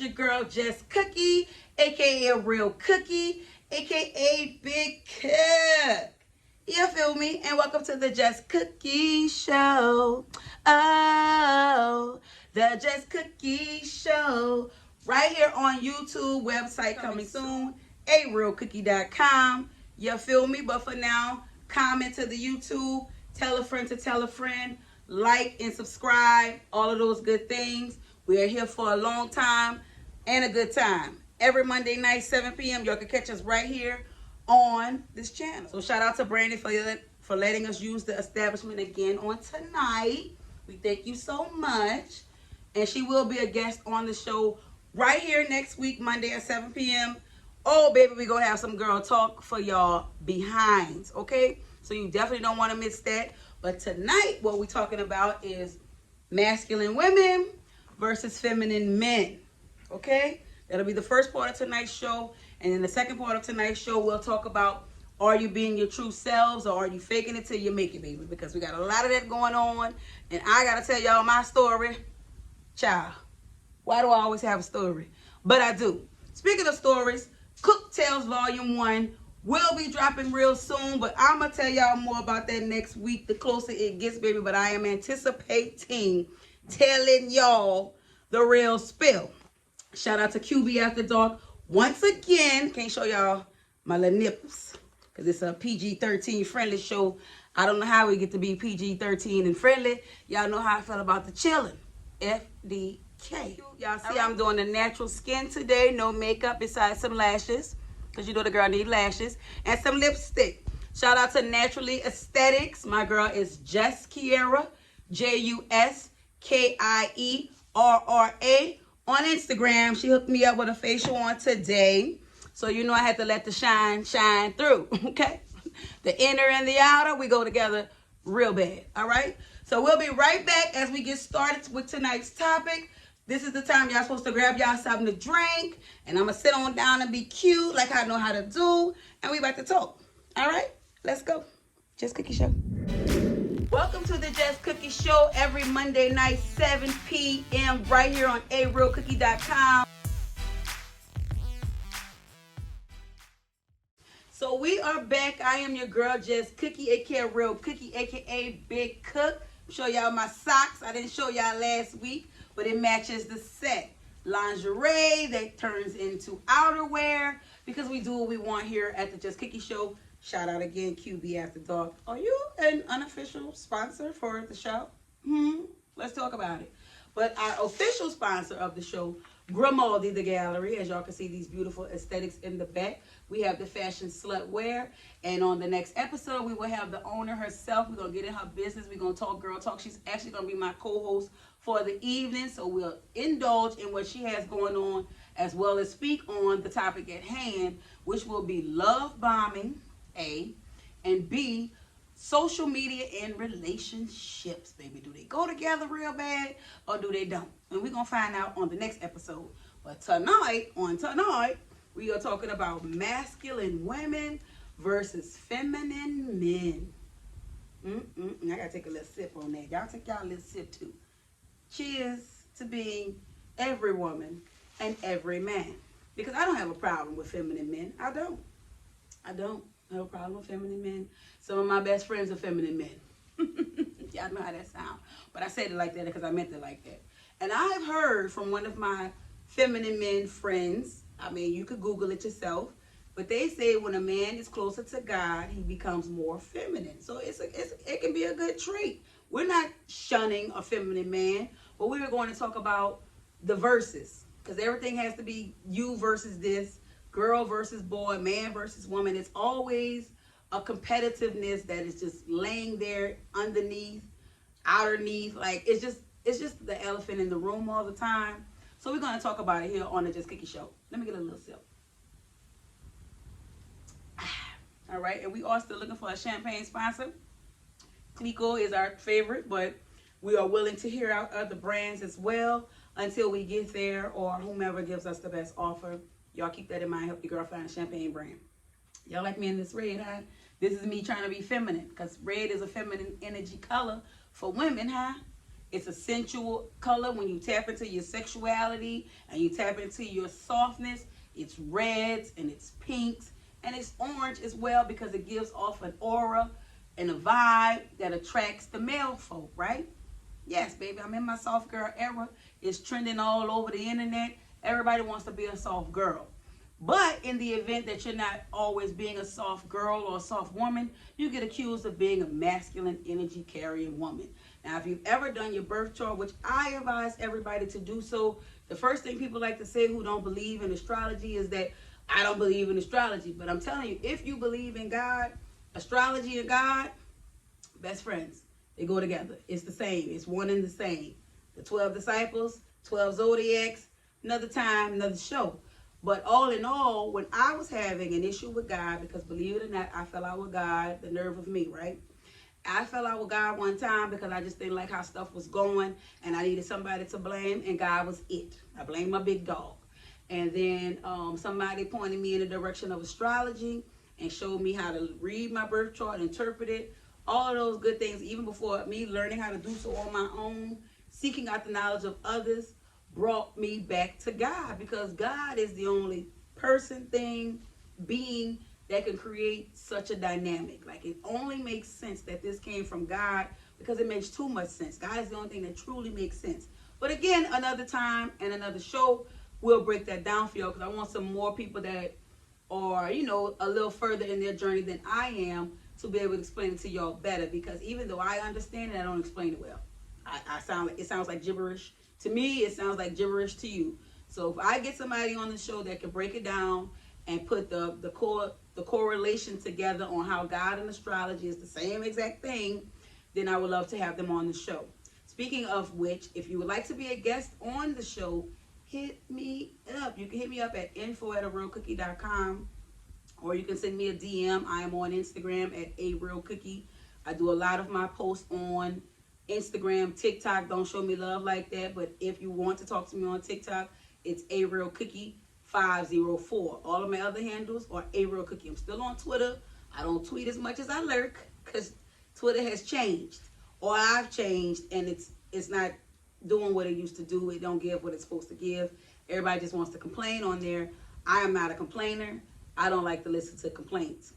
your girl JusCookie, aka Real Cookie, aka Big Cook. You feel me? And welcome to the JusCookie Show. Oh, the JusCookie Show. Right here on YouTube, website coming soon, arealcookie.com. You feel me? But for now, comment to the YouTube, tell a friend to tell a friend, like and subscribe, all of those good things. We are here for a long time and a good time. Every Monday night, 7 p.m., y'all can catch us right here on this channel. So shout out to Brandy for letting us use the establishment again on tonight. We thank you so much. And she will be a guest on the show right here next week, Monday at 7 p.m. Oh, baby, we're going to have some girl talk for y'all behinds, okay? So you definitely don't want to miss that. But tonight, what we're talking about is masculine women versus feminine men, okay? That'll be the first part of tonight's show. And in the second part of tonight's show, we'll talk about, are you being your true selves or are you faking it till you make it, baby? Because we got a lot of that going on. And I got to tell y'all my story. Child, why do I always have a story? But I do. Speaking of stories, Cook Tales Volume 1 will be dropping real soon, but I'm going to tell y'all more about that next week, the closer it gets, baby. But I am anticipating telling y'all the real spill. Shout out to QB After Dark. Once again, can't show y'all my little nipples because it's a PG-13 friendly show. I don't know how we get to be PG-13 and friendly. Y'all know how I feel about the chilling. FDK. Y'all see I'm doing the natural skin today. No makeup besides some lashes. Because you know the girl need lashes. And some lipstick. Shout out to Naturally Aesthetics. My girl is JusKiera. JusKiera. On Instagram. She hooked me up with a facial on today. So you know I had to let the shine through. Okay? The inner and the outer, we go together real bad. All right? So we'll be right back as we get started with tonight's topic. This is the time y'all supposed to grab y'all something to drink. And I'm going to sit on down and be cute like I know how to do. And we about to talk. All right? Let's go. JusCookie Show. Welcome to the JusCookie Show every Monday night, 7 p.m. right here on arealcookie.com. So we are back. I am your girl, JusCookie, aka Real Cookie, aka Big Cook. Show y'all my socks. I didn't show y'all last week, but it matches the set. Lingerie that turns into outerwear because we do what we want here at the JusCookie Show. Shout out again, QB After Dark. Are you an unofficial sponsor for the show? Let's talk about it. But our official sponsor of the show, Grimaldi the Gallery. As y'all can see, these beautiful aesthetics in the back. We have the fashion slut wear. And on the next episode, we will have the owner herself. We're going to get in her business. We're going to talk girl talk. She's actually going to be my co-host for the evening. So we'll indulge in what she has going on as well as speak on the topic at hand, which will be love bombing, A, and B, social media and relationships, baby. Do they go together real bad or do they don't? And we're going to find out on the next episode. But tonight, we are talking about masculine women versus feminine men. I got to take a little sip on that. Y'all take y'all a little sip too. Cheers to being every woman and every man. Because I don't have a problem with feminine men. I don't have a problem with feminine men. Some of my best friends are feminine men. Y'all know how that sounds. But I said it like that because I meant it like that. And I've heard from one of my feminine men friends, I mean, you could Google it yourself, but they say when a man is closer to God, he becomes more feminine. So it can be a good trait. We're not shunning a feminine man, but we were going to talk about the verses. Because everything has to be you versus this, girl versus boy, man versus woman. It's always a competitiveness that is just laying there underneath, outerneath. Like it's just the elephant in the room all the time. So we're going to talk about it here on the JusCookie Show. Let me get a little sip. All right, and we are still looking for a champagne sponsor. Clico is our favorite, but we are willing to hear out other brands as well until we get there or whomever gives us the best offer. Y'all keep that in mind. Help your girl find a champagne brand. Y'all like me in this red, huh? This is me trying to be feminine because red is a feminine energy color for women, huh? It's a sensual color when you tap into your sexuality and you tap into your softness. It's reds and it's pinks and it's orange as well because it gives off an aura and a vibe that attracts the male folk, right? Yes, baby, I'm in my soft girl era. It's trending all over the internet. Everybody wants to be a soft girl. But in the event that you're not always being a soft girl or a soft woman, you get accused of being a masculine energy carrying woman. Now, if you've ever done your birth chart, which I advise everybody to do so, the first thing people like to say who don't believe in astrology is that I don't believe in astrology. But I'm telling you, if you believe in God, astrology and God, best friends. They go together. It's the same. It's one and the same. The 12 disciples, 12 zodiacs, another time, another show. But all in all, when I was having an issue with God, because believe it or not, I fell out with God, the nerve of me, right? I fell out with God one time because I just didn't like how stuff was going and I needed somebody to blame, and God was it. I blamed my big dog. And then somebody pointed me in the direction of astrology and showed me how to read my birth chart, interpret it, all of those good things, even before me learning how to do so on my own, seeking out the knowledge of others, brought me back to God, because God is the only person, thing, being that can create such a dynamic. Like, it only makes sense that this came from God because it makes too much sense. God is the only thing that truly makes sense. But again, another time and another show, we'll break that down for you, because I want some more people that are, a little further in their journey than I am to be able to explain it to y'all better, because even though I understand it, I don't explain it well. It sounds like gibberish. To me, it sounds like gibberish to you. So if I get somebody on the show that can break it down and put the correlation together on how God and astrology is the same exact thing, then I would love to have them on the show. Speaking of which, if you would like to be a guest on the show, hit me up. You can hit me up at info@arealcookie.com, or you can send me a DM. I am on Instagram at arealcookie. I do a lot of my posts on Instagram. TikTok don't show me love like that, but if you want to talk to me on TikTok, it's arealcookie504. All of my other handles are arealcookie. I'm still on Twitter. I don't tweet as much as I lurk because Twitter has changed, or I've changed, and it's not doing what it used to do. It don't give what it's supposed to give. Everybody just wants to complain on there. I am not a complainer. I don't like to listen to complaints.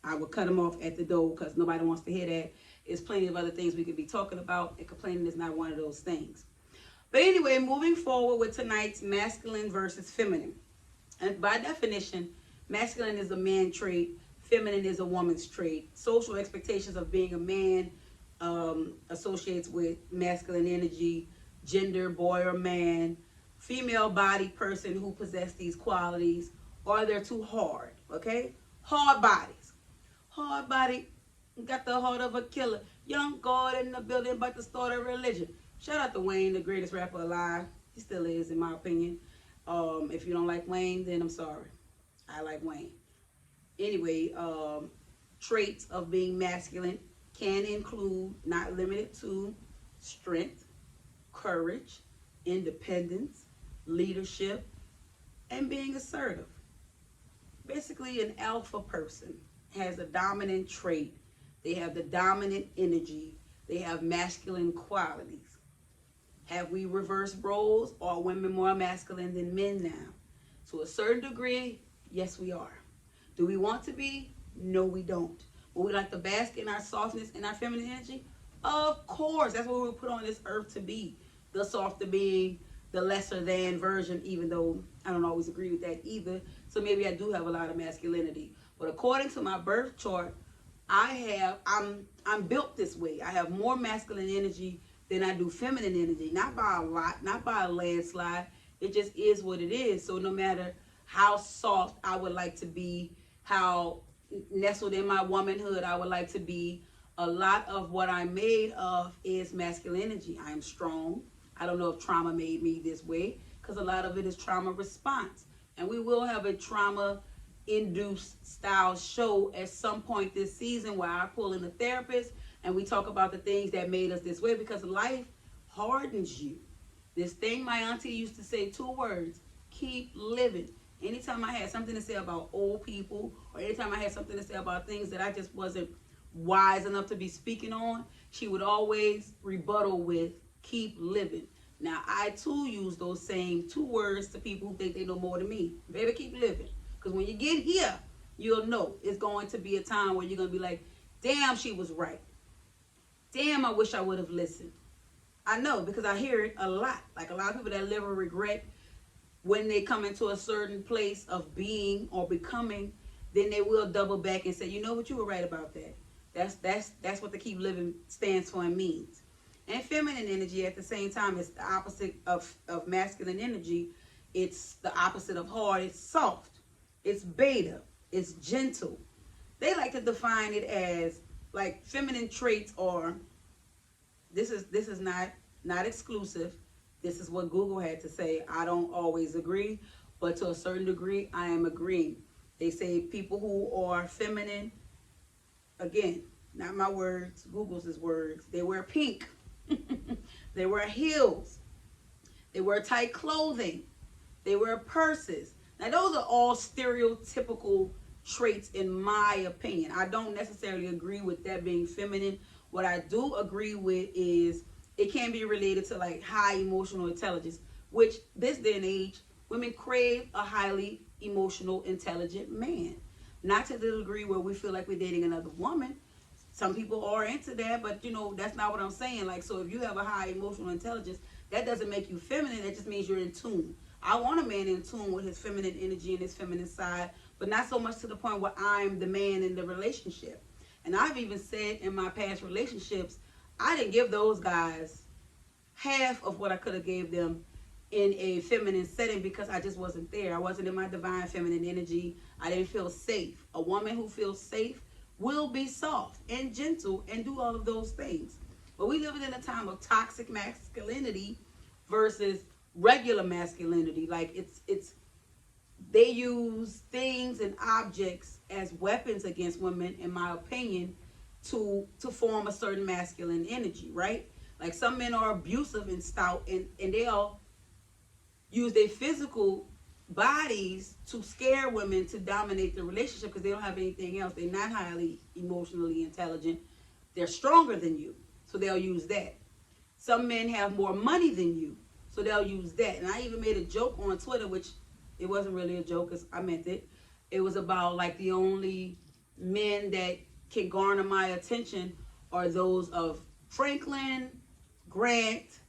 I would cut them off at the door because nobody wants to hear that. There's plenty of other things we could be talking about, and complaining is not one of those things. But anyway, moving forward with tonight's masculine versus feminine. And by definition, masculine is a man trait, feminine is a woman's trait. Social expectations of being a man associates with masculine energy, gender, boy or man, female body person who possess these qualities, or they're too hard, okay? Hard bodies. Hard body got the heart of a killer. Young God in the building about to start a religion. Shout out to Wayne, the greatest rapper alive. He still is, in my opinion. If you don't like Wayne, then I'm sorry. I like Wayne. Anyway, traits of being masculine can include, not limited to, strength, courage, independence, leadership, and being assertive. Basically, an alpha person has a dominant trait. They have the dominant energy. They have masculine qualities. Have we reversed roles? Are women more masculine than men now? To a certain degree, yes, we are. Do we want to be? No, we don't. Would we like to bask in our softness and our feminine energy? Of course. That's what we were put on this earth to be. The softer being, the lesser than version, even though I don't always agree with that either. So maybe I do have a lot of masculinity. But according to my birth chart, I'm built this way. I have more masculine energy than I do feminine energy. Not by a lot, not by a landslide. It just is what it is. So no matter how soft I would like to be, how nestled in my womanhood I would like to be, a lot of what I'm made of is masculine energy. I am strong. I don't know if trauma made me this way, because a lot of it is trauma response. And we will have a trauma-induced style show at some point this season where I pull in a therapist and we talk about the things that made us this way, because life hardens you. This thing my auntie used to say, 2 words: keep living. Anytime I had something to say about old people, or anytime I had something to say about things that I just wasn't wise enough to be speaking on, she would always rebuttal with keep living. Now, I too use those same 2 words to people who think they know more than me. Baby, keep living. Because when you get here, you'll know it's going to be a time where you're going to be like, damn, she was right. Damn, I wish I would have listened. I know, because I hear it a lot. Like a lot of people that live with regret, when they come into a certain place of being or becoming, then they will double back and say, you know what, you were right about that. That's what the keep living stands for and means. And feminine energy at the same time is the opposite of masculine energy. It's the opposite of hard. It's soft. It's beta. It's gentle. They like to define it as like feminine traits are, this is not exclusive. This is what Google had to say. I don't always agree, but to a certain degree, I am agreeing. They say people who are feminine, again, not my words, Google's words, they wear pink. They wear heels. They wear tight clothing. They wear purses. Now, those are all stereotypical traits in my opinion. I don't necessarily agree with that being feminine. What I do agree with is it can be related to like high emotional intelligence, which this day and age, women crave a highly emotional, intelligent man. Not to the degree where we feel like we're dating another woman. Some people are into that, but you know, that's not what I'm saying. Like, so if you have a high emotional intelligence, that doesn't make you feminine. That just means you're in tune. I want a man in tune with his feminine energy and his feminine side, but not so much to the point where I'm the man in the relationship. And I've even said in my past relationships, I didn't give those guys half of what I could have gave them in a feminine setting because I just wasn't there. I wasn't in my divine feminine energy. I didn't feel safe. A woman who feels safe will be soft and gentle and do all of those things. But we live in a time of toxic masculinity versus regular masculinity. Like it's they use things and objects as weapons against women, in my opinion, to form a certain masculine energy, right? Like some men are abusive and stout, and they'll use their physical bodies to scare women to dominate the relationship because they don't have anything else. They're not highly emotionally intelligent. They're stronger than you, so they'll use that. Some men have more money than you, so they'll use that. And I even made a joke on Twitter, which it wasn't really a joke because I meant it. It was about like the only men that can garner my attention are those of Franklin, Grant,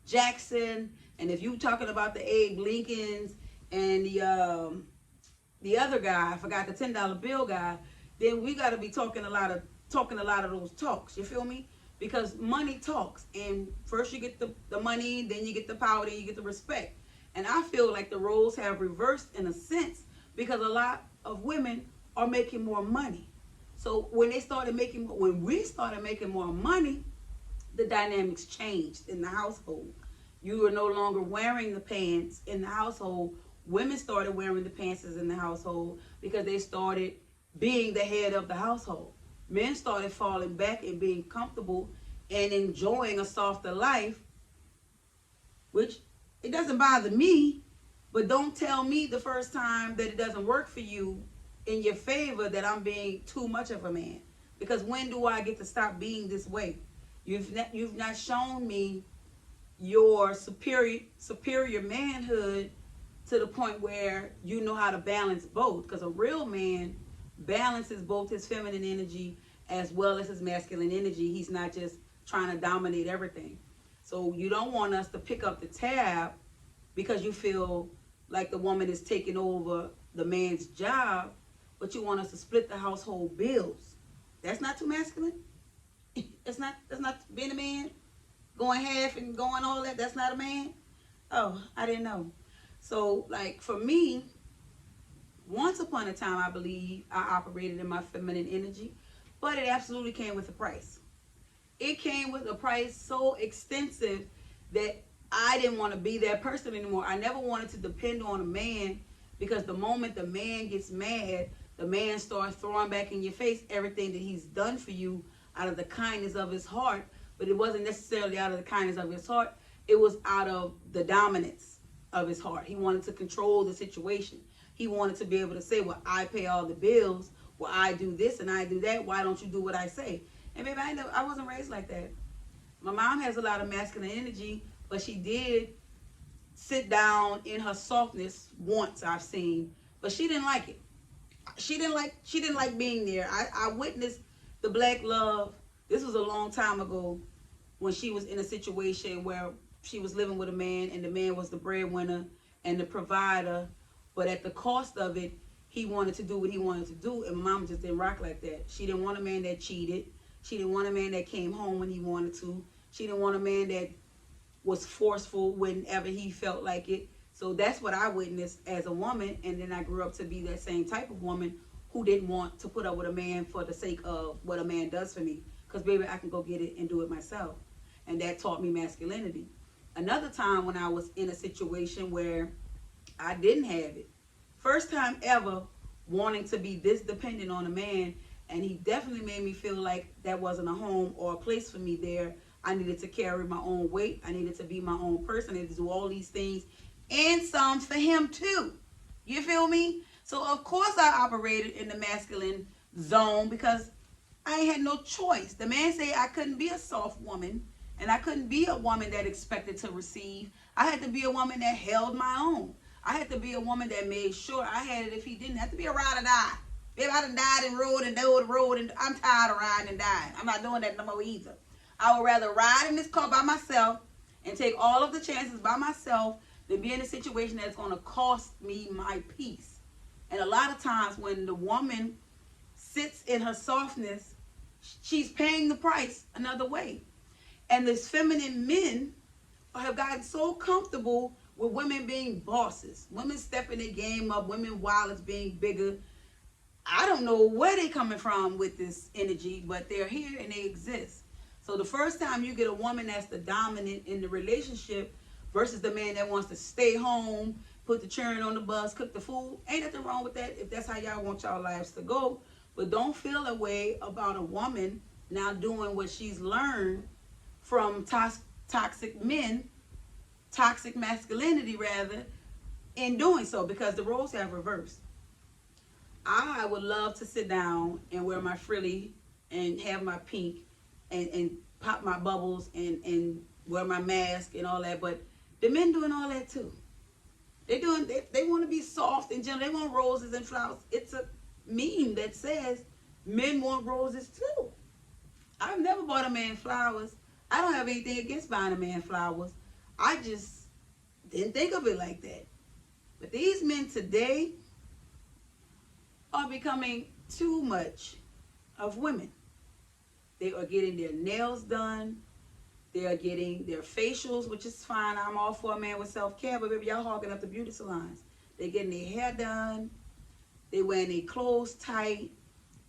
Jackson, and if you talking about the Abe Lincolns and the other guy, I forgot the $10 bill guy, then we got to be talking a lot of those talks. You feel me? Because money talks, and first you get the money, then you get the power, then you get the respect. And I feel like the roles have reversed in a sense because a lot of women are making more money. So when we started making more money, the dynamics changed in the household. You were no longer wearing the pants in the household. Women started wearing the pants in the household because they started being the head of the household. Men started falling back and being comfortable and enjoying a softer life, which it doesn't bother me, but don't tell me the first time that it doesn't work for you in your favor that I'm being too much of a man. Because when do I get to stop being this way? You've not shown me your superior manhood to the point where you know how to balance both. Because a real man balances both his feminine energy as well as his masculine energy. He's not just trying to dominate everything. So you don't want us to pick up the tab because you feel like the woman is taking over the man's job, but you want us to split the household bills. That's not too masculine. That's not being a man. Going half and going all that, that's not a man. Oh, I didn't know. So like for me, once upon a time, I believe I operated in my feminine energy, but it absolutely came with a price. It came with a price so extensive that I didn't want to be that person anymore. I never wanted to depend on a man because the moment the man gets mad, the man starts throwing back in your face everything that he's done for you out of the kindness of his heart. But it wasn't necessarily out of the kindness of his heart. It was out of the dominance of his heart. He wanted to control the situation. He wanted to be able to say, well, I pay all the bills, well, I do this and I do that. Why don't you do what I say? And baby, I wasn't raised like that. My mom has a lot of masculine energy, but she did sit down in her softness once, I've seen, but she didn't like it. She didn't like being there. I witnessed the black love. This was a long time ago when she was in a situation where she was living with a man and the man was the breadwinner and the provider, but at the cost of it, he wanted to do what he wanted to do, and my mom just didn't rock like that. She didn't want a man that cheated. She didn't want a man that came home when he wanted to. She didn't want a man that was forceful whenever he felt like it. So that's what I witnessed as a woman, and then I grew up to be that same type of woman who didn't want to put up with a man for the sake of what a man does for me. Because baby, I can go get it and do it myself. And that taught me masculinity. Another time when I was in a situation where I didn't have it. First time ever wanting to be this dependent on a man, and he definitely made me feel like that wasn't a home or a place for me there. I needed to carry my own weight. I needed to be my own person. I needed to do all these things and some for him too. You feel me? So of course I operated in the masculine zone because I had no choice. The man said I couldn't be a soft woman and I couldn't be a woman that expected to receive. I had to be a woman that held my own. I had to be a woman that made sure I had it if he didn't. Have to be a ride or die. If I done died and rode and rode and rode, and I'm tired of riding and dying. I'm not doing that no more either. I would rather ride in this car by myself and take all of the chances by myself than be in a situation that's going to cost me my peace. And a lot of times when the woman sits in her softness, she's paying the price another way. And these feminine men have gotten so comfortable with women being bosses, women stepping their game up, women wallets being bigger. I don't know where they're coming from with this energy, but they're here and they exist. So the first time you get a woman that's the dominant in the relationship versus the man that wants to stay home, put the churn on the bus, cook the food, ain't nothing wrong with that if that's how y'all want y'all lives to go. But don't feel a way about a woman now doing what she's learned from toxic men, toxic masculinity rather, in doing so, because the roles have reversed. I would love to sit down and wear my frilly and have my pink and pop my bubbles and wear my mask and all that, but the men doing all that too. They want to be soft and gentle. They want roses and flowers. It's a meme that says men want roses too. I've never bought a man flowers. I don't have anything against buying a man flowers. I just didn't think of it like that. But these men today are becoming too much of women. They are getting their nails done. They are getting their facials, which is fine. I'm all for a man with self-care, but baby, y'all hogging up the beauty salons. They're getting their hair done. They wearing their clothes tight.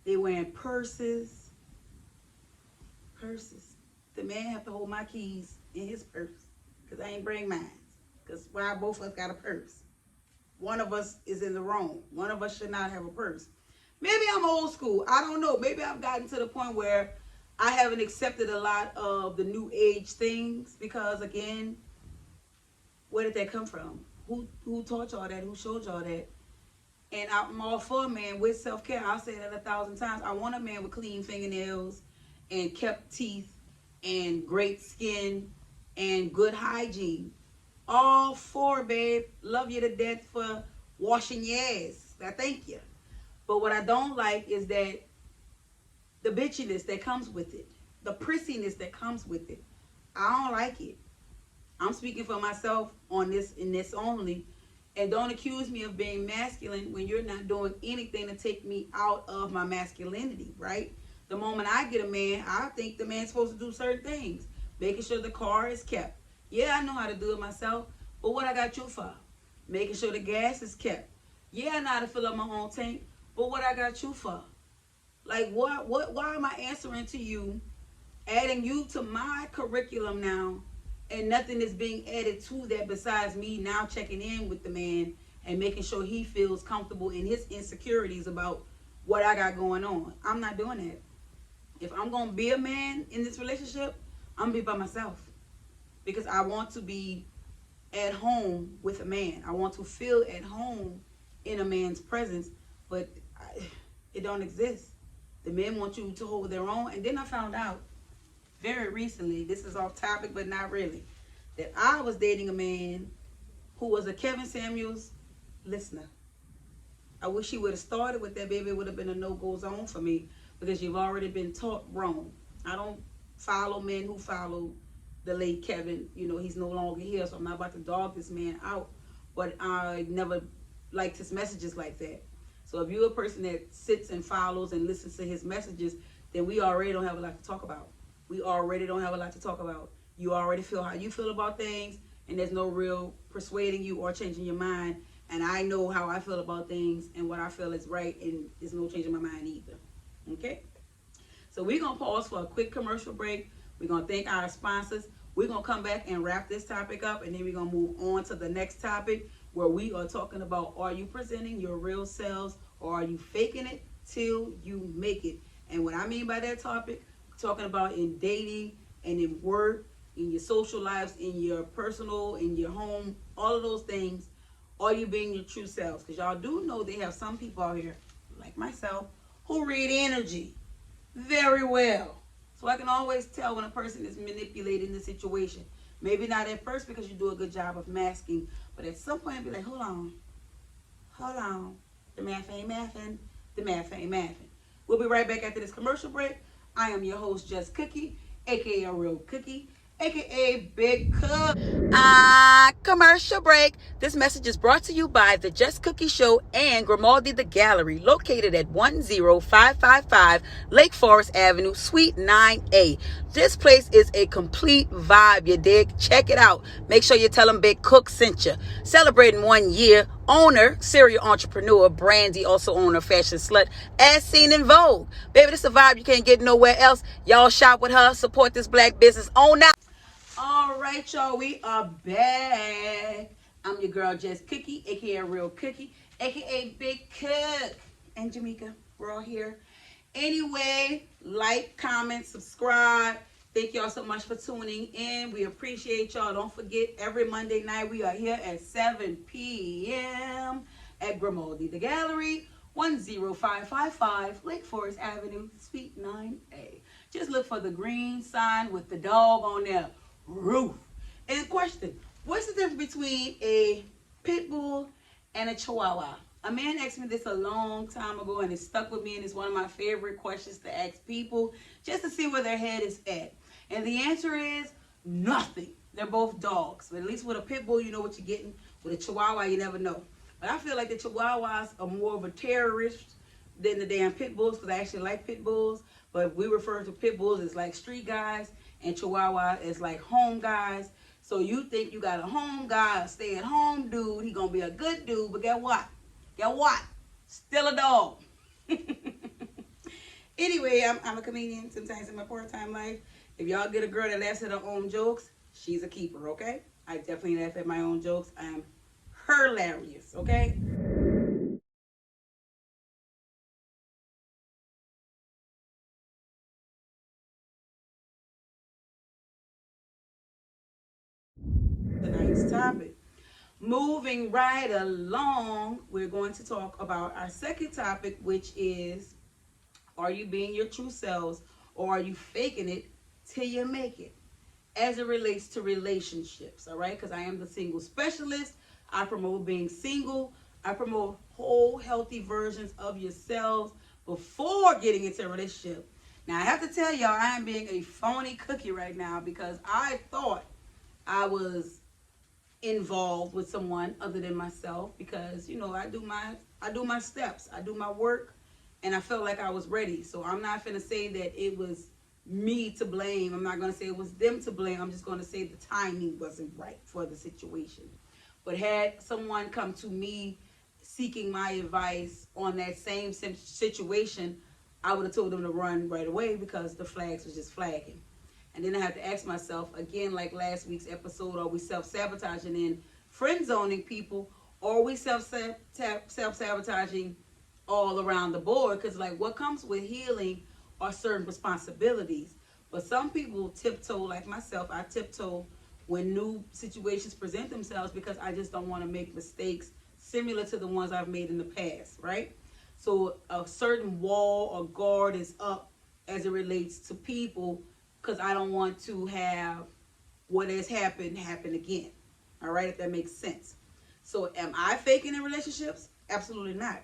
They wearing purses. Purses. The man have to hold my keys in his purse because I ain't bring mine. Because why both of us got a purse? One of us is in the wrong. One of us should not have a purse. Maybe I'm old school. I don't know. Maybe I've gotten to the point where I haven't accepted a lot of the new age things because, again, where did that come from? Who taught y'all that? Who showed y'all that? And I'm all for a man with self-care. I'll say that 1,000 times. I want a man with clean fingernails and kept teeth and great skin and good hygiene. All for, babe. Love you to death for washing your ass. I thank you. But what I don't like is that the bitchiness that comes with it, the prissiness that comes with it. I don't like it. I'm speaking for myself on this and this only. And don't accuse me of being masculine when you're not doing anything to take me out of my masculinity, right? The moment I get a man, I think the man's supposed to do certain things. Making sure the car is kept. Yeah, I know how to do it myself, but what I got you for? Making sure the gas is kept. Yeah, I know how to fill up my own tank, but what I got you for? Like, why am I answering to you, adding you to my curriculum now, and nothing is being added to that besides me now checking in with the man and making sure he feels comfortable in his insecurities about what I got going on? I'm not doing that. If I'm going to be a man in this relationship, I'm going to be by myself. Because I want to be at home with a man. I want to feel at home in a man's presence. But It don't exist. The men want you to hold their own. And then I found out very recently, this is off topic, but not really, that I was dating a man who was a Kevin Samuels listener. I wish he would have started with that, baby. It would have been a no-go zone for me because you've already been taught wrong. I don't follow men who follow the late Kevin. You know, he's no longer here, so I'm not about to dog this man out. But I never liked his messages like that. So if you're a person that sits and follows and listens to his messages, then we already don't have a lot to talk about. We already don't have a lot to talk about. You already feel how you feel about things, and there's no real persuading you or changing your mind. And I know how I feel about things and what I feel is right, and there's no changing my mind either. Okay? So we're going to pause for a quick commercial break. We're going to thank our sponsors. We're going to come back and wrap this topic up, and then we're going to move on to the next topic where we are talking about, are you presenting your real selves or are you faking it till you make it? And what I mean by that topic, talking about in dating and in work, in your social lives, in your personal, in your home, all of those things. Are you being your true selves? Because y'all do know they have some people out here, like myself, who read energy very well. So I can always tell when a person is manipulating the situation. Maybe not at first because you do a good job of masking, but at some point I'd be like, hold on. The math ain't mathing. The math ain't mathing. We'll be right back after this commercial break. I am your host, JusCookie, aka a real cookie, aka Big Cook. Commercial break. This message is brought to you by the JusCookie Show and Grimaldi the Gallery, located at 10555 Lake Forest Avenue, Suite 9A. This place is a complete vibe, you dig? Check it out. Make sure you tell them Big Cook sent you. Celebrating 1 year. Owner, serial entrepreneur, Brandy, also owner, fashion slut, as seen in Vogue. Baby, this is a vibe you can't get nowhere else. Y'all shop with her, support this black business. Own out. All right, y'all, we are back. I'm your girl, JusCookie, aka Real Cookie, aka Big Cook, and Jamaica. We're all here. Anyway, like, comment, subscribe. Thank y'all so much for tuning in. We appreciate y'all. Don't forget, every Monday night we are here at 7 p.m. at Grimaldi the Gallery, 10555 Lake Forest Avenue, Suite 9A. Just look for the green sign with the dog on there. Roof. And question, what's the difference between a pit bull and a chihuahua? A man asked me this a long time ago, and it stuck with me, and it's one of my favorite questions to ask people just to see where their head is at. And the answer is nothing. They're both dogs. But at least with a pit bull, you know what you're getting. With a chihuahua, you never know. But I feel like the chihuahuas are more of a terrorist than the damn pit bulls, because I actually like pit bulls. But we refer to pit bulls as like street guys, and chihuahua is like home guys. So you think you got a home guy, a stay-at-home dude, he gonna be a good dude, but guess what? Guess what? Still a dog. Anyway, I'm a comedian sometimes in my part-time life. If y'all get a girl that laughs at her own jokes, she's a keeper, okay? I definitely laugh at my own jokes. I am hilarious, okay? Tonight's topic. Moving right along, we're going to talk about our second topic, which is, are you being your true selves or are you faking it till you make it? As it relates to relationships, all right? Because I am the single specialist. I promote being single. I promote whole, healthy versions of yourselves before getting into a relationship. Now, I have to tell y'all, I am being a phony cookie right now because I thought I was involved with someone other than myself, because you know I do my steps, I do my work, and I felt like I was ready. So I'm not gonna say that it was me to blame. I'm not gonna say it was them to blame. I'm just gonna say the timing wasn't right for the situation. But had someone come to me seeking my advice on that same situation, I would have told them to run right away because the flags was just flagging. And then I have to ask myself, again, like last week's episode, are we self-sabotaging and friend-zoning people, or are we self-sabotaging all around the board? Because, like, what comes with healing are certain responsibilities. But some people tiptoe, like myself, I tiptoe when new situations present themselves because I just don't want to make mistakes similar to the ones I've made in the past, right? So a certain wall or guard is up as it relates to people because I don't want to have what has happened happen again. All right, if that makes sense. So am I faking in relationships? Absolutely not.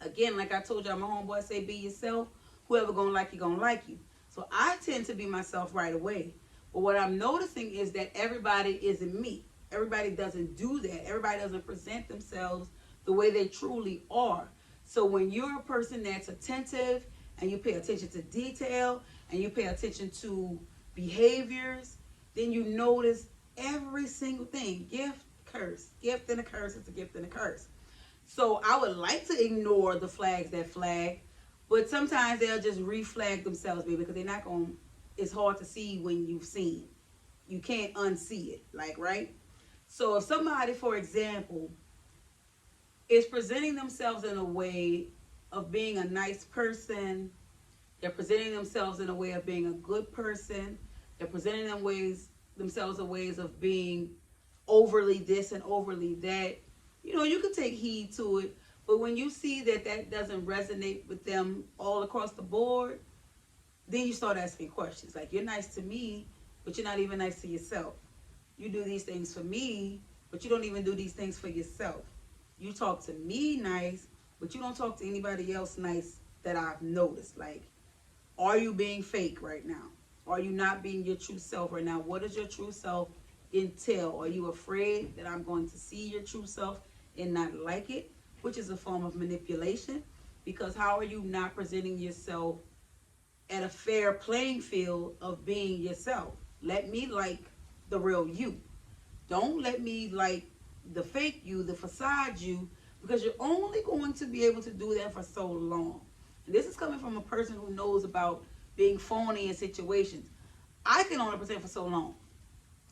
Again, like I told y'all, my homeboy say be yourself. Whoever gonna like you, gonna like you. So I tend to be myself right away. But what I'm noticing is that everybody isn't me. Everybody doesn't do that. Everybody doesn't present themselves the way they truly are. So when you're a person that's attentive and you pay attention to detail and you pay attention to behaviors, then you notice every single thing. Gift, curse. Gift and a curse is a gift and a curse. So I would like to ignore the flags that flag, but sometimes they'll just reflag themselves, baby, because they're not going to, it's hard to see when you've seen. You can't unsee it, like, right? So if somebody, for example, is presenting themselves in a way of being a nice person, they're presenting themselves in a way of being a good person, they're presenting themselves in ways of being overly this and overly that, you know, you can take heed to it. But when you see that that doesn't resonate with them all across the board, then you start asking questions. Like, you're nice to me, but you're not even nice to yourself. You do these things for me, but you don't even do these things for yourself. You talk to me nice, but you don't talk to anybody else nice that I've noticed. Like, are you being fake right now? Are you not being your true self right now? What does your true self entail? Are you afraid that I'm going to see your true self and not like it, which is a form of manipulation? Because how are you not presenting yourself at a fair playing field of being yourself? Let me like the real you. Don't let me like the fake you, the facade you, because you're only going to be able to do that for so long. And this is coming from a person who knows about being phony in situations. I can only pretend for so long.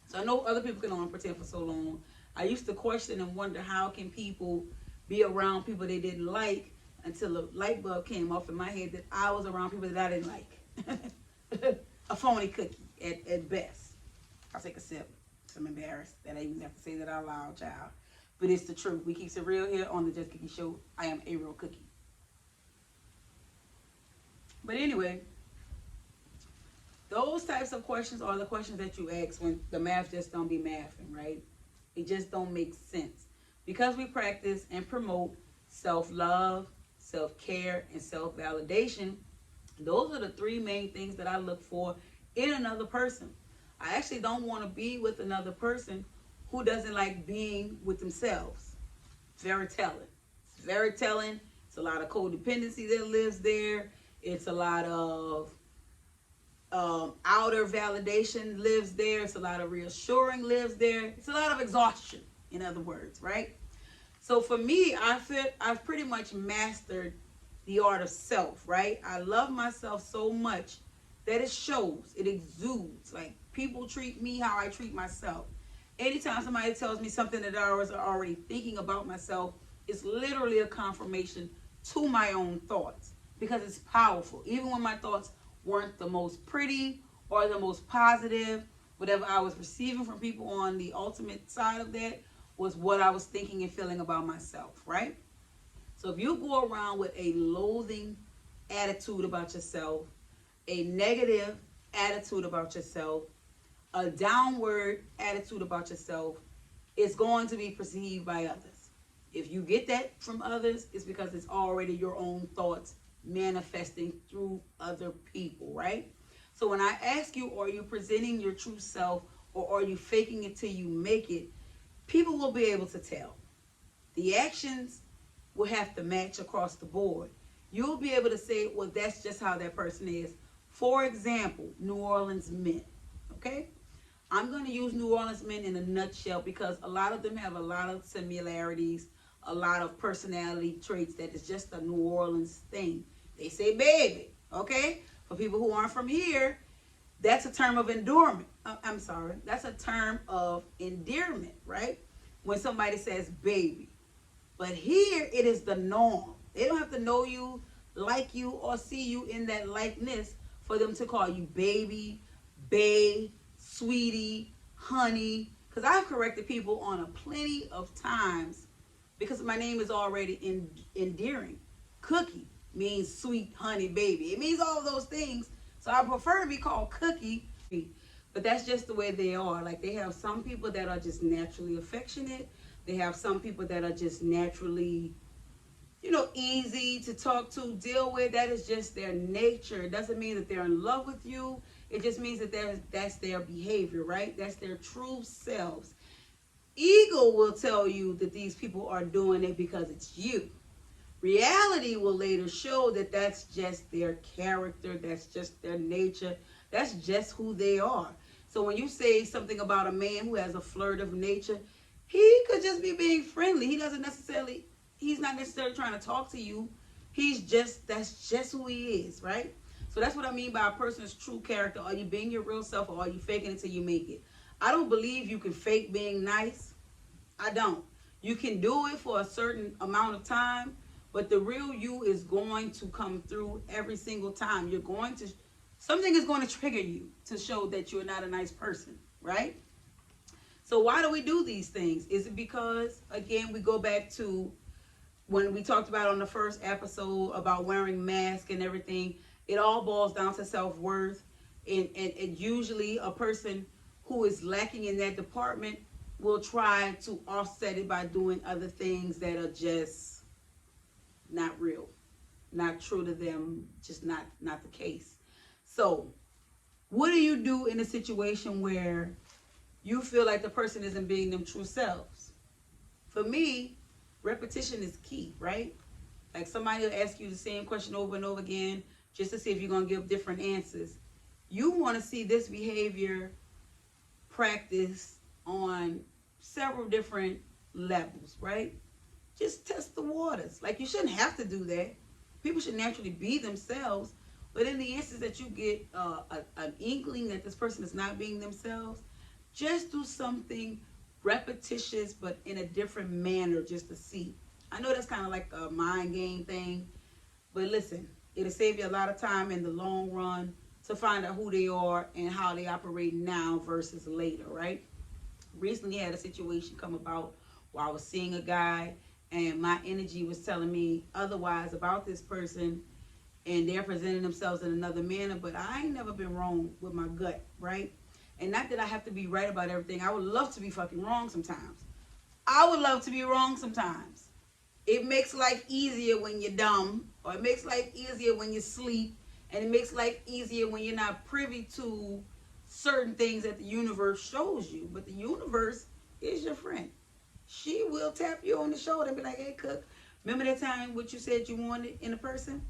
So I know other people can only pretend for so long. I used to question and wonder how can people be around people they didn't like until a light bulb came off in my head that I was around people that I didn't like. A phony cookie at best. I'll take a sip. I'm embarrassed that I even have to say that out loud, child. But it's the truth. We keep it real here on the JusCookie Show. I am a real cookie. But anyway, those types of questions are the questions that you ask when the math just don't be mathing, right? It just don't make sense. Because we practice and promote self-love, self-care, and self-validation, those are the three main things that I look for in another person. I actually don't want to be with another person who doesn't like being with themselves. It's very telling. It's very telling. It's a lot of codependency that lives there. It's a lot of outer validation lives there. It's a lot of reassuring lives there. It's a lot of exhaustion, in other words, right? So for me, I've pretty much mastered the art of self, right? I love myself so much that it shows, it exudes. Like, people treat me how I treat myself. Anytime somebody tells me something that I was already thinking about myself, it's literally a confirmation to my own thoughts because it's powerful. Even when my thoughts weren't the most pretty or the most positive, whatever I was receiving from people on the ultimate side of that was what I was thinking and feeling about myself, right? So if you go around with a loathing attitude about yourself, a negative attitude about yourself, a downward attitude about yourself, it's going to be perceived by others. If you get that from others, it's because it's already your own thoughts manifesting through other people, right? So when I ask you, are you presenting your true self or are you faking it till you make it? People will be able to tell. The actions will have to match across the board. You'll be able to say, well, that's just how that person is. For example, New Orleans men, okay? I'm going to use New Orleans men in a nutshell because a lot of them have a lot of similarities, a lot of personality traits that is just a New Orleans thing. They say baby, okay? For people who aren't from here, that's a term of endearment. That's a term of endearment, right? When somebody says baby. But here, it is the norm. They don't have to know you, like you, or see you in that likeness for them to call you baby, bae, sweetie, honey. Because I've corrected people on a plenty of times because my name is already endearing. Cookie means sweet honey baby. It means all of those things. So I prefer to be called Cookie. But that's just the way they are. Like, they have some people that are just naturally affectionate. They have some people that are just naturally, easy to talk to, deal with. That is just their nature. It doesn't mean that they're in love with you. It just means that that's their behavior, right? That's their true selves. Ego will tell you that these people are doing it because it's you. Reality will later show that that's just their character, that's just their nature, that's just who they are. So when you say something about a man who has a flirt of nature, he could just be being friendly. He's not necessarily trying to talk to you. That's just who he is, right? So that's what I mean by a person's true character. Are you being your real self, or are you faking it till you make it? I don't believe you can fake being nice. I don't. You can do it for a certain amount of time, but the real you is going to come through every single time. Something is going to trigger you to show that you're not a nice person, right? So why do we do these things? Is it because, again, we go back to when we talked about on the first episode about wearing masks and everything? It all boils down to self-worth. And usually a person who is lacking in that department will try to offset it by doing other things that are just not real, not true to them, just not the case. So what do you do in a situation where you feel like the person isn't being them true selves? For me, repetition is key, right? Like, somebody will ask you the same question over and over again just to see if you're going to give different answers. You want to see this behavior practiced on several different levels, right? Just test the waters. Like, you shouldn't have to do that. People should naturally be themselves. But in the instance that you get an inkling that this person is not being themselves, just do something repetitious but in a different manner just to see. I know that's kind of like a mind game thing, but listen, it'll save you a lot of time in the long run to find out who they are and how they operate now versus later, right? Recently had a situation come about where I was seeing a guy and my energy was telling me otherwise about this person, and they're presenting themselves in another manner. But I ain't never been wrong with my gut, right? And not that I have to be right about everything. I would love to be fucking wrong sometimes. I would love to be wrong sometimes. It makes life easier when you're dumb, or it makes life easier when you sleep, and it makes life easier when you're not privy to certain things that the universe shows you. But the universe is your friend. She will tap you on the shoulder and be like, hey, Cook, remember that time what you said you wanted in a person?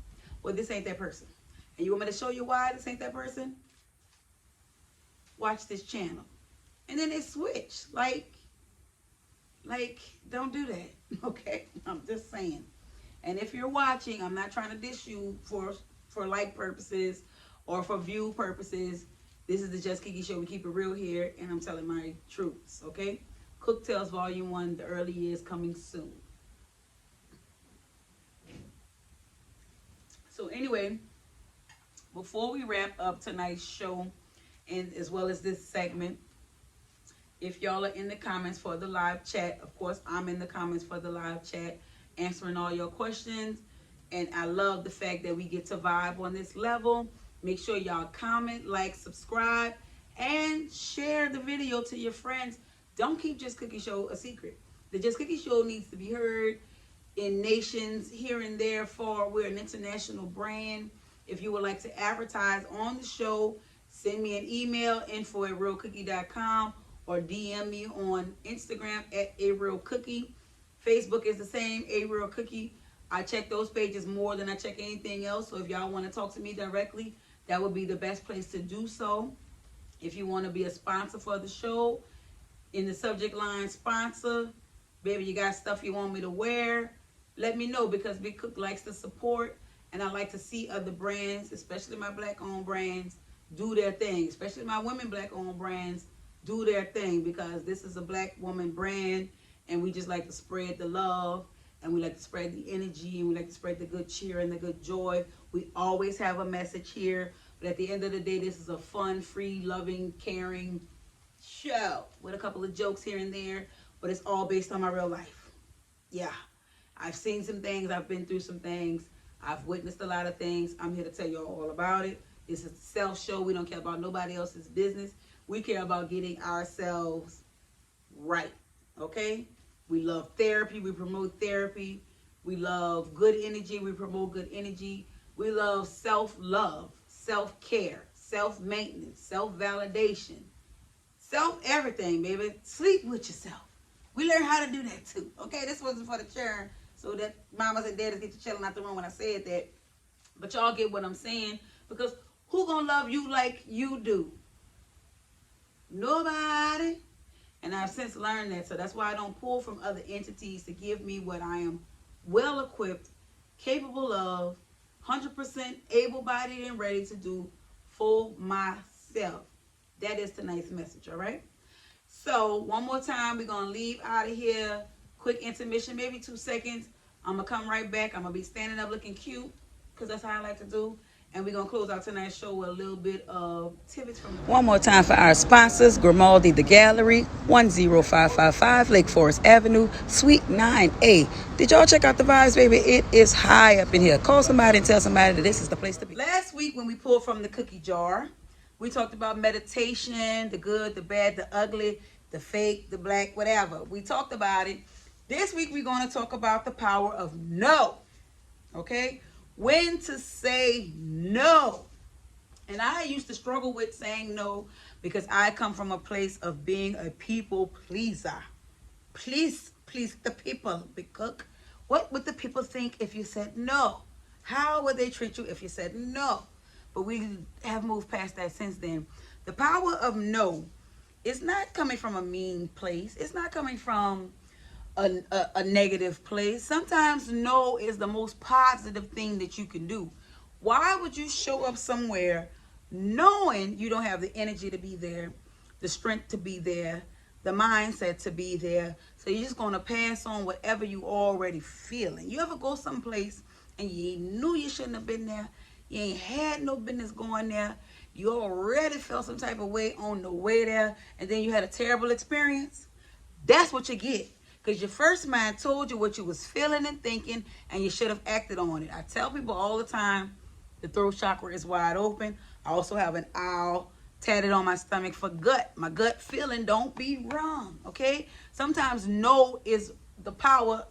Well, this ain't that person. And you want me to show you why this ain't that person? Watch this channel. And then they switch. Like, don't do that, okay? I'm just saying. And if you're watching, I'm not trying to dish you for like purposes or for view purposes. This is the JusCookie Show. We keep it real here, and I'm telling my truths, okay? Cook Tales Volume 1, the early years coming soon. So anyway, before we wrap up tonight's show, and as well as this segment, if y'all are in the comments for the live chat, of course, I'm in the comments for the live chat, answering all your questions. And I love the fact that we get to vibe on this level. Make sure y'all comment, like, subscribe, and share the video to your friends. Don't keep JusCookie Show a secret. The JusCookie Show needs to be heard in nations here and there, for we're an international brand. If you would like to advertise on the show, send me an email, info@realcookie.com, or DM me on Instagram @arealcookie. Facebook is the same, arealcookie. I check those pages more than I check anything else. So if y'all want to talk to me directly, that would be the best place to do so. If you want to be a sponsor for the show, in the subject line, sponsor, baby, you got stuff you want me to wear, let me know, because Big Cook likes to support, and I like to see other brands, especially my black-owned brands, do their thing, especially my women black-owned brands, do their thing, because this is a black woman brand, and we just like to spread the love, and we like to spread the energy, and we like to spread the good cheer and the good joy. We always have a message here, but at the end of the day, this is a fun, free, loving, caring show with a couple of jokes here and there, but it's all based on my real life. Yeah, I've seen some things, I've been through some things. I've witnessed a lot of things. I'm here to tell you all about it. It's a self-show. We don't care about nobody else's business. We care about getting ourselves right. Okay? We love therapy. We promote therapy. We love good energy. We promote good energy. We love self-love, self-care, self-maintenance, self-validation, self-everything, baby. Sleep with yourself. We learn how to do that too. Okay? This wasn't for the churn, so that mamas and daddies get to chilling out the room when I said that. But y'all get what I'm saying. Because who gonna love you like you do? Nobody. And I've since learned that. So that's why I don't pull from other entities to give me what I am well equipped, capable of, 100% able-bodied and ready to do for myself. That is tonight's message, all right? So one more time, we're going to leave out of here. Quick intermission, maybe 2 seconds. I'm going to come right back. I'm going to be standing up looking cute because that's how I like to do. And we're going to close out tonight's show with a little bit of tidbits from the... One more time for our sponsors, Grimaldi The Gallery, 10555 Lake Forest Avenue, Suite 9A. Did y'all check out the vibes, baby? It is high up in here. Call somebody and tell somebody that this is the place to be. Last week when we pulled from the cookie jar, we talked about meditation, the good, the bad, the ugly, the fake, the black, whatever. We talked about it. This week we're going to talk about the power of no. Okay? When to say no. And I used to struggle with saying no because I come from a place of being a people pleaser. Please the people. Big Cook. What would the people think if you said no? How would they treat you if you said no? But we have moved past that since then. The power of no is not coming from a mean place. It's not coming from a negative place. Sometimes no is the most positive thing that you can do. Why would you show up somewhere knowing you don't have the energy to be there, the strength to be there, the mindset to be there? So you're just going to pass on whatever you already feeling. You ever go someplace and you knew you shouldn't have been there? You ain't had no business going there. You already felt some type of way on the way there, and then you had a terrible experience? That's what you get. Because your first mind told you what you was feeling and thinking, and you should have acted on it. I tell people all the time, the throat chakra is wide open. I also have an owl tatted on my stomach for gut. My gut feeling don't be wrong, okay? Sometimes no is the power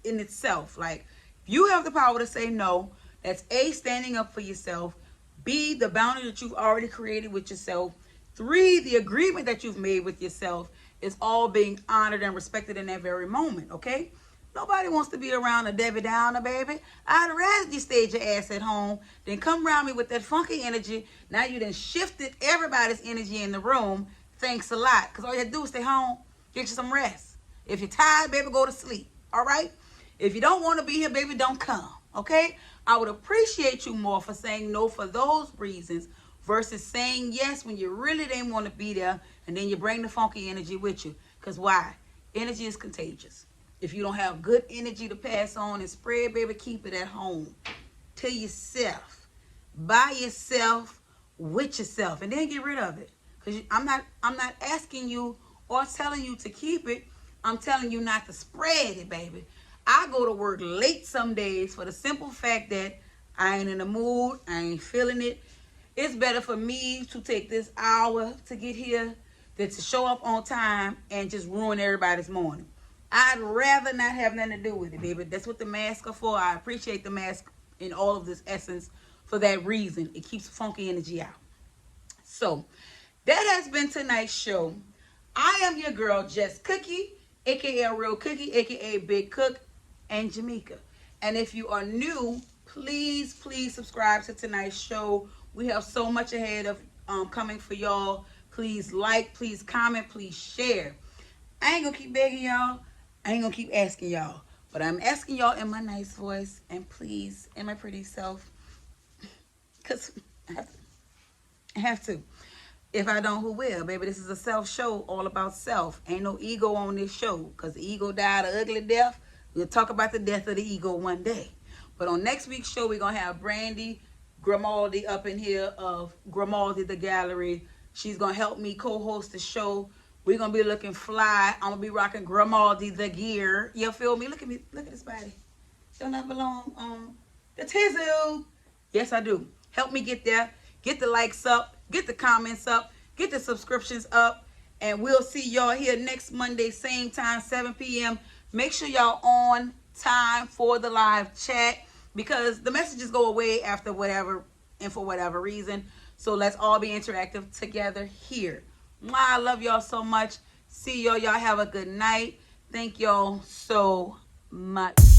in itself. Like, if you have the power to say no, that's A, standing up for yourself. B, the boundary that you've already created with yourself. 3, the agreement that you've made with yourself is all being honored and respected in that very moment, okay? Nobody wants to be around a Debbie Downer, baby. I'd rather you stayed your ass at home than come around me with that funky energy. Now you done shifted everybody's energy in the room. Thanks a lot. Because all you have to do is stay home, get you some rest. If you're tired, baby, go to sleep, all right? If you don't want to be here, baby, don't come, okay? I would appreciate you more for saying no for those reasons versus saying yes when you really didn't want to be there, and then you bring the funky energy with you. Because why? Energy is contagious. If you don't have good energy to pass on and spread, baby, keep it at home. To yourself. By yourself, with yourself. And then get rid of it. Because I'm not asking you or telling you to keep it. I'm telling you not to spread it, baby. I go to work late some days for the simple fact that I ain't in the mood. I ain't feeling it. It's better for me to take this hour to get here than to show up on time and just ruin everybody's morning. I'd rather not have nothing to do with it, baby. That's what the masks are for. I appreciate the mask in all of this essence for that reason. It keeps funky energy out. So, that has been tonight's show. I am your girl, JusCookie, a.k.a. Real Cookie, a.k.a. Big Cook, and Jamaica. And if you are new, please subscribe to tonight's show. We have so much ahead of coming for y'all. Please like, please comment, please share. I ain't gonna keep begging y'all. I ain't gonna keep asking y'all. But I'm asking y'all in my nice voice, and please, in my pretty self. Because I have to. If I don't, who will? Baby, this is a self show all about self. Ain't no ego on this show. Because the ego died an ugly death. We'll talk about the death of the ego one day. But on next week's show, we're going to have Brandy Grimaldi up in here of Grimaldi The Gallery. She's going to help me co-host the show. We're going to be looking fly. I'm going to be rocking Grimaldi The gear. You feel me? Look at me. Look at this body. Don't I belong on The tizzle. Yes, I do. Help me get there. Get the likes up. Get the comments up. Get the subscriptions up. And we'll see y'all here next Monday, same time, 7 p.m. Make sure y'all on time for the live chat because the messages go away after whatever and for whatever reason. So let's all be interactive together here. Mwah, I love y'all so much. See y'all. Y'all have a good night. Thank y'all so much.